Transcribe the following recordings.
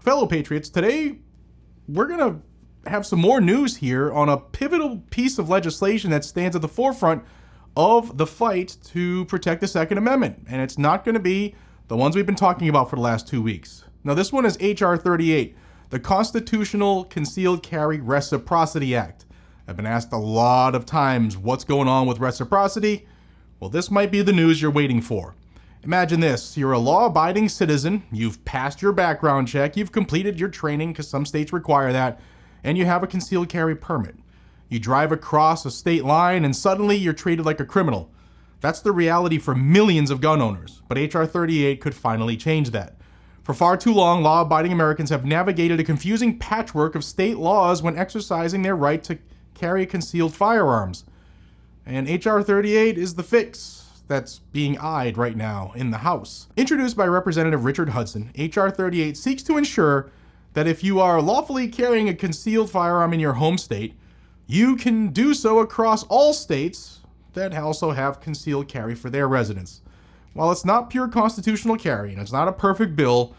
Fellow Patriots, today we're going to have some more news here on a pivotal piece of legislation that stands at the forefront of the fight to protect the Second Amendment. And it's not going to be the ones we've been talking about for the last 2 weeks. Now, this one is H.R. 38, the Constitutional Concealed Carry Reciprocity Act. I've been asked a lot of times what's going on with reciprocity. Well, this might be the news you're waiting for. Imagine this. You're a law-abiding citizen, you've passed your background check, you've completed your training because some states require that, and you have a concealed carry permit. You drive across a state line and suddenly you're treated like a criminal. That's the reality for millions of gun owners, but H.R. 38 could finally change that. For far too long, law-abiding Americans have navigated a confusing patchwork of state laws when exercising their right to carry concealed firearms. And H.R. 38 is the fix that's being eyed right now in the House. Introduced by Representative Richard Hudson, H.R. 38 seeks to ensure that if you are lawfully carrying a concealed firearm in your home state, you can do so across all states that also have concealed carry for their residents. While it's not pure constitutional carry, and it's not a perfect bill,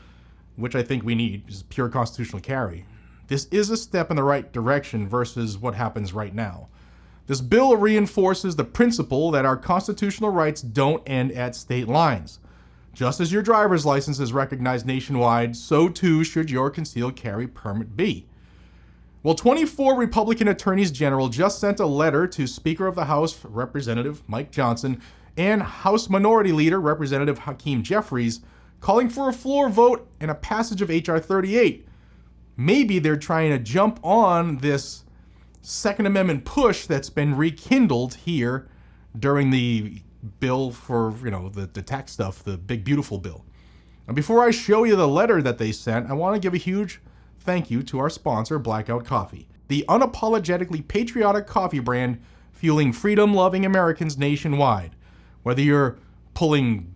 which I think we need, is pure constitutional carry, this is a step in the right direction versus what happens right now. This bill reinforces the principle that our constitutional rights don't end at state lines. Just as your driver's license is recognized nationwide, so too should your concealed carry permit be. Well, 24 Republican attorneys general just sent a letter to Speaker of the House, Representative Mike Johnson, and House Minority Leader, Representative Hakeem Jeffries, calling for a floor vote and a passage of H.R. 38. Maybe they're trying to jump on this Second Amendment push that's been rekindled here during the bill for, the tax stuff, the big beautiful bill. And before I show you the letter that they sent, I want to give a huge thank you to our sponsor, Blackout Coffee, the unapologetically patriotic coffee brand fueling freedom-loving Americans nationwide. Whether you're pulling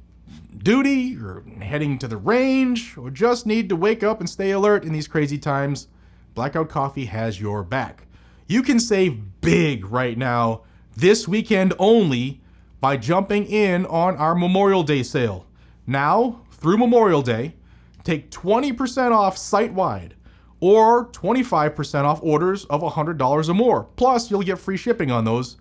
duty or heading to the range or just need to wake up and stay alert in these crazy times, Blackout Coffee has your back. You can save big right now, this weekend only, by jumping in on our Memorial Day sale. Now, through Memorial Day, take 20% off site-wide or 25% off orders of $100 or more. Plus, you'll get free shipping on those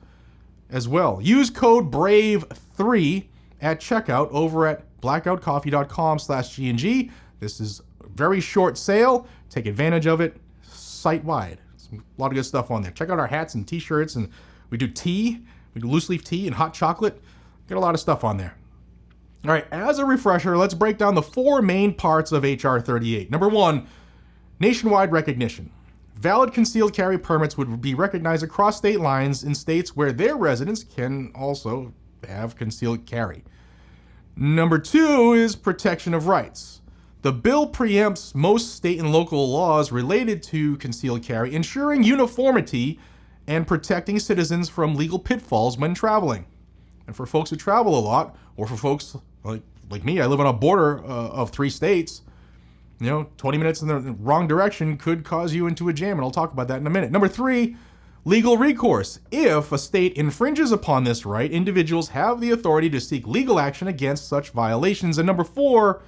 as well. Use code BRAVE3 at checkout over at blackoutcoffee.com/GNG. This is a very short sale. Take advantage of it site-wide. A lot of good stuff on there. Check out our hats and t-shirts, and we do tea. We do loose leaf tea and hot chocolate. Got a lot of stuff on there. All right, as a refresher, let's break down the four main parts of H.R. 38. Number one, nationwide recognition. Valid concealed carry permits would be recognized across state lines in states where their residents can also have concealed carry. Number two is protection of rights. The bill preempts most state and local laws related to concealed carry, ensuring uniformity and protecting citizens from legal pitfalls when traveling. And for folks who travel a lot, or for folks like me, I live on a border of 3 states, 20 minutes in the wrong direction could cause you into a jam, and I'll talk about that in a minute. Number 3, legal recourse. If a state infringes upon this right, individuals have the authority to seek legal action against such violations. And number 4,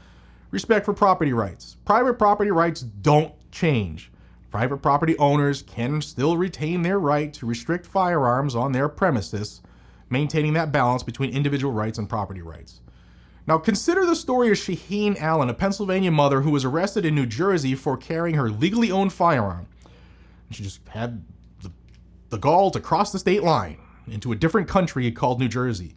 respect for property rights. Private property rights don't change. Private property owners can still retain their right to restrict firearms on their premises, maintaining that balance between individual rights and property rights. Now consider the story of Shaheen Allen, a Pennsylvania mother who was arrested in New Jersey for carrying her legally owned firearm. She just had the gall to cross the state line into a different country called New Jersey.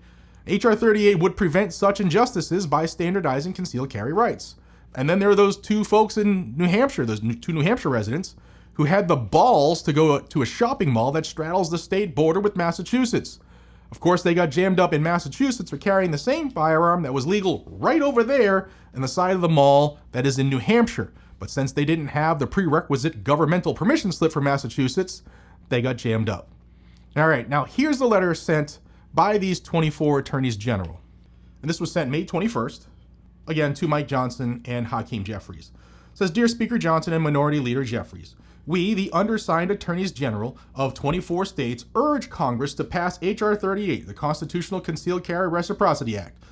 H.R. 38 would prevent such injustices by standardizing concealed carry rights. And then there are those 2 folks in New Hampshire, those 2 New Hampshire residents, who had the balls to go to a shopping mall that straddles the state border with Massachusetts. Of course, they got jammed up in Massachusetts for carrying the same firearm that was legal right over there in the side of the mall that is in New Hampshire. But since they didn't have the prerequisite governmental permission slip for Massachusetts, they got jammed up. All right, now here's the letter sent by these 24 attorneys general. And this was sent May 21st, again, to Mike Johnson and Hakeem Jeffries. It says, Dear Speaker Johnson and Minority Leader Jeffries, we, the undersigned attorneys general of 24 states, urge Congress to pass H.R. 38, the Constitutional Concealed Carry Reciprocity Act.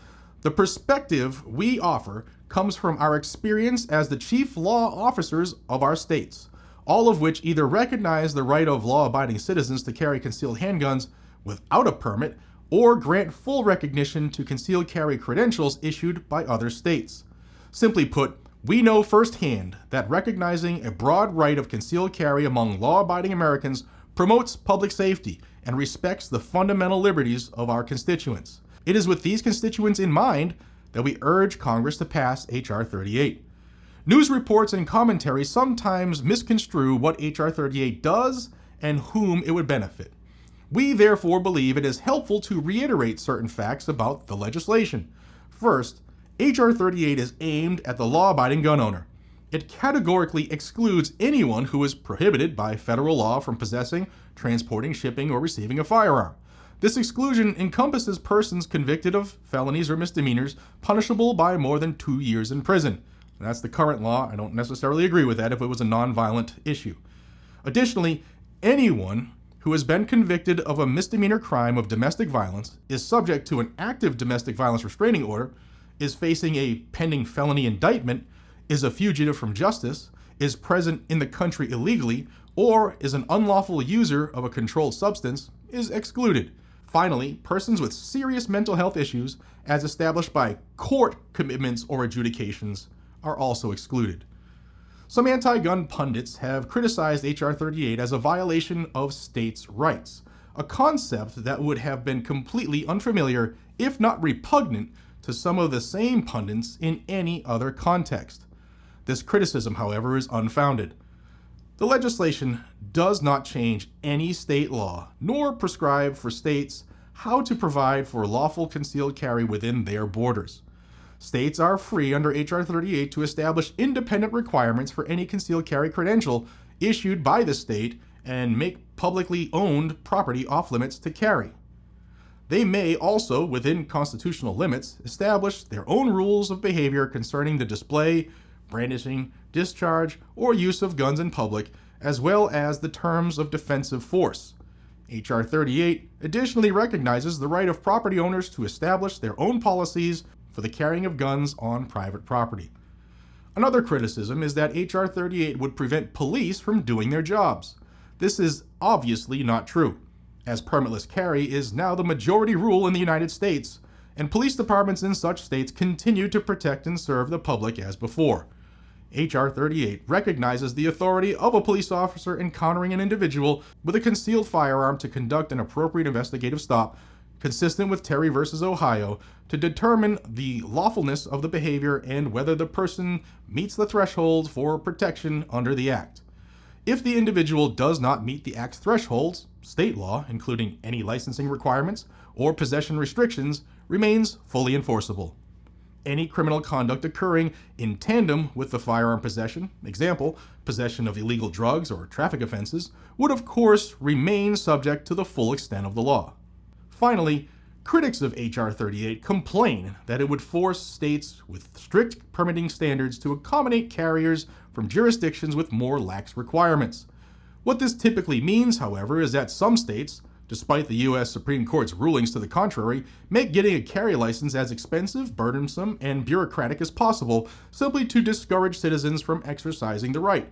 The perspective we offer comes from our experience as the chief law officers of our states, all of which either recognize the right of law-abiding citizens to carry concealed handguns without a permit or grant full recognition to concealed carry credentials issued by other states. Simply put, we know firsthand that recognizing a broad right of concealed carry among law-abiding Americans promotes public safety and respects the fundamental liberties of our constituents. It is with these constituents in mind that we urge Congress to pass H.R. 38. News reports and commentary sometimes misconstrue what H.R. 38 does and whom it would benefit. We therefore believe it is helpful to reiterate certain facts about the legislation. First, H.R. 38 is aimed at the law-abiding gun owner. It categorically excludes anyone who is prohibited by federal law from possessing, transporting, shipping, or receiving a firearm. This exclusion encompasses persons convicted of felonies or misdemeanors punishable by more than 2 years in prison. That's the current law. I don't necessarily agree with that if it was a nonviolent issue. Additionally, anyone who has been convicted of a misdemeanor crime of domestic violence, is subject to an active domestic violence restraining order, is facing a pending felony indictment, is a fugitive from justice, is present in the country illegally, or is an unlawful user of a controlled substance, is excluded. Finally, persons with serious mental health issues, as established by court commitments or adjudications, are also excluded. Some anti-gun pundits have criticized H.R. 38 as a violation of states' rights, a concept that would have been completely unfamiliar, if not repugnant, to some of the same pundits in any other context. This criticism, however, is unfounded. The legislation does not change any state law, nor prescribe for states how to provide for lawful concealed carry within their borders. States are free under H.R. 38 to establish independent requirements for any concealed carry credential issued by the state and make publicly owned property off limits to carry. They may also, within constitutional limits, establish their own rules of behavior concerning the display, brandishing, discharge, or use of guns in public, as well as the terms of defensive force. H.R. 38 additionally recognizes the right of property owners to establish their own policies for the carrying of guns on private property. Another criticism is that H.R. 38 would prevent police from doing their jobs. This is obviously not true, as permitless carry is now the majority rule in the United States, and police departments in such states continue to protect and serve the public as before. H.R. 38 recognizes the authority of a police officer encountering an individual with a concealed firearm to conduct an appropriate investigative stop, consistent with Terry v. Ohio, to determine the lawfulness of the behavior and whether the person meets the threshold for protection under the Act. If the individual does not meet the Act's thresholds, state law, including any licensing requirements or possession restrictions, remains fully enforceable. Any criminal conduct occurring in tandem with the firearm possession, example, possession of illegal drugs or traffic offenses, would of course remain subject to the full extent of the law. Finally, critics of H.R. 38 complain that it would force states with strict permitting standards to accommodate carriers from jurisdictions with more lax requirements. What this typically means, however, is that some states, despite the U.S. Supreme Court's rulings to the contrary, make getting a carry license as expensive, burdensome, and bureaucratic as possible, simply to discourage citizens from exercising the right.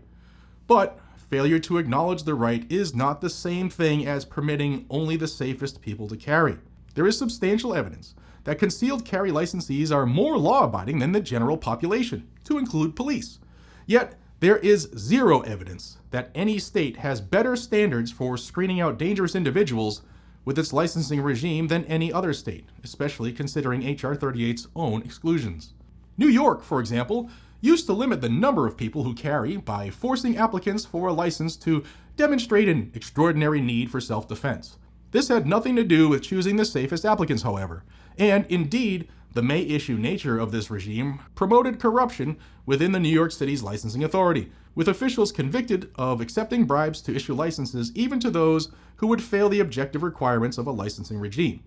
But failure to acknowledge the right is not the same thing as permitting only the safest people to carry. There is substantial evidence that concealed carry licensees are more law-abiding than the general population, to include police. Yet, there is zero evidence that any state has better standards for screening out dangerous individuals with its licensing regime than any other state, especially considering H.R. 38's own exclusions. New York, for example, used to limit the number of people who carry by forcing applicants for a license to demonstrate an extraordinary need for self-defense. This had nothing to do with choosing the safest applicants, however, and indeed, the may-issue nature of this regime promoted corruption within the New York City's licensing authority, with officials convicted of accepting bribes to issue licenses even to those who would fail the objective requirements of a licensing regime.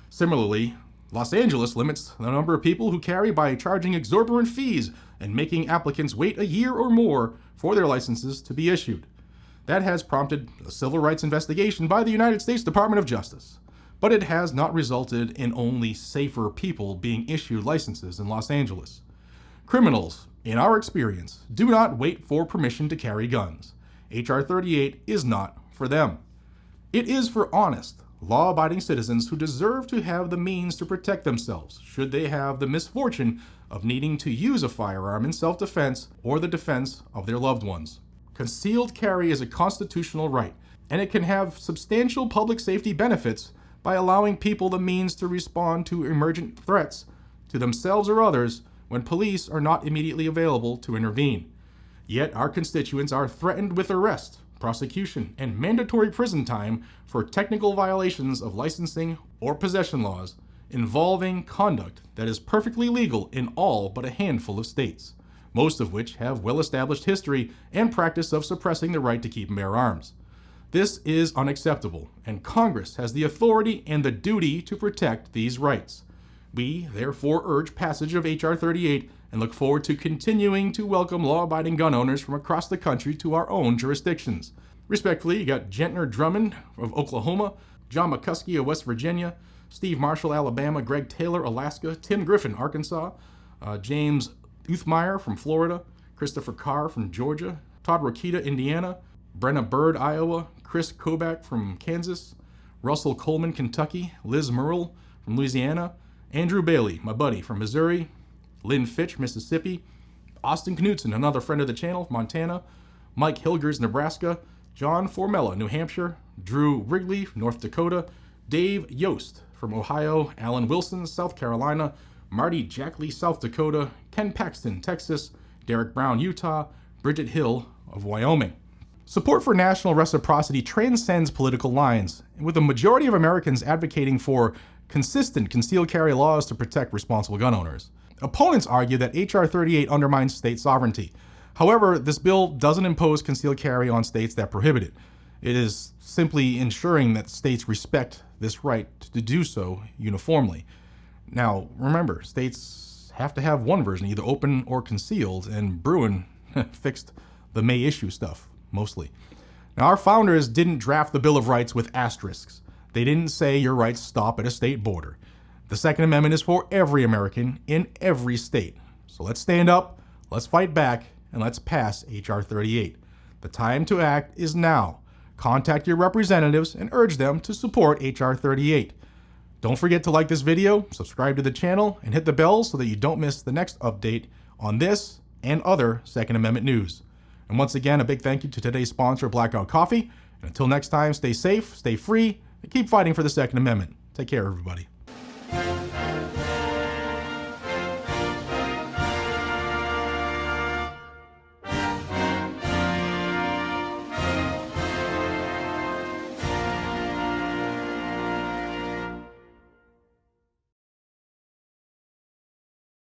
Similarly, Los Angeles limits the number of people who carry by charging exorbitant fees and making applicants wait a year or more for their licenses to be issued. That has prompted a civil rights investigation by the United States Department of Justice. but it has not resulted in only safer people being issued licenses in Los Angeles. Criminals, in our experience, do not wait for permission to carry guns. H.R. 38 is not for them. It is for honest, law-abiding citizens who deserve to have the means to protect themselves should they have the misfortune of needing to use a firearm in self-defense or the defense of their loved ones. Concealed carry is a constitutional right, and it can have substantial public safety benefits by allowing people the means to respond to emergent threats to themselves or others when police are not immediately available to intervene. Yet our constituents are threatened with arrest, prosecution, and mandatory prison time for technical violations of licensing or possession laws involving conduct that is perfectly legal in all but a handful of states, most of which have well-established history and practice of suppressing the right to keep and bear arms. This is unacceptable, and Congress has the authority and the duty to protect these rights. We, therefore, urge passage of H.R. 38 and look forward to continuing to welcome law-abiding gun owners from across the country to our own jurisdictions. Respectfully, you got Gentner Drummond of Oklahoma, John McCuskey of West Virginia, Steve Marshall, Alabama, Greg Taylor, Alaska, Tim Griffin, Arkansas, James Uthmeyer from Florida, Christopher Carr from Georgia, Todd Rokita, Indiana, Brenna Bird, Iowa, Chris Kobach from Kansas, Russell Coleman, Kentucky, Liz Merle from Louisiana, Andrew Bailey, my buddy, from Missouri, Lynn Fitch, Mississippi, Austin Knudsen, another friend of the channel, Montana, Mike Hilgers, Nebraska, John Formella, New Hampshire, Drew Wrigley, North Dakota, Dave Yost from Ohio, Alan Wilson, South Carolina, Marty Jackley, South Dakota, Ken Paxton, Texas, Derek Brown, Utah, Bridget Hill of Wyoming. Support for national reciprocity transcends political lines, with a majority of Americans advocating for consistent concealed carry laws to protect responsible gun owners. Opponents argue that H.R. 38 undermines state sovereignty. However, this bill doesn't impose concealed carry on states that prohibit it. It is simply ensuring that states respect this right to do so uniformly. Now, remember, states have to have one version, either open or concealed, and Bruin fixed the May issue stuff, mostly. Now, our founders didn't draft the Bill of Rights with asterisks. They didn't say your rights stop at a state border. The Second Amendment is for every American in every state. So let's stand up, let's fight back, and let's pass H.R. 38. The time to act is now. Contact your representatives and urge them to support H.R. 38. Don't forget to like this video, subscribe to the channel, and hit the bell so that you don't miss the next update on this and other Second Amendment news. And once again, a big thank you to today's sponsor, Blackout Coffee. And until next time, stay safe, stay free, and keep fighting for the Second Amendment. Take care, everybody.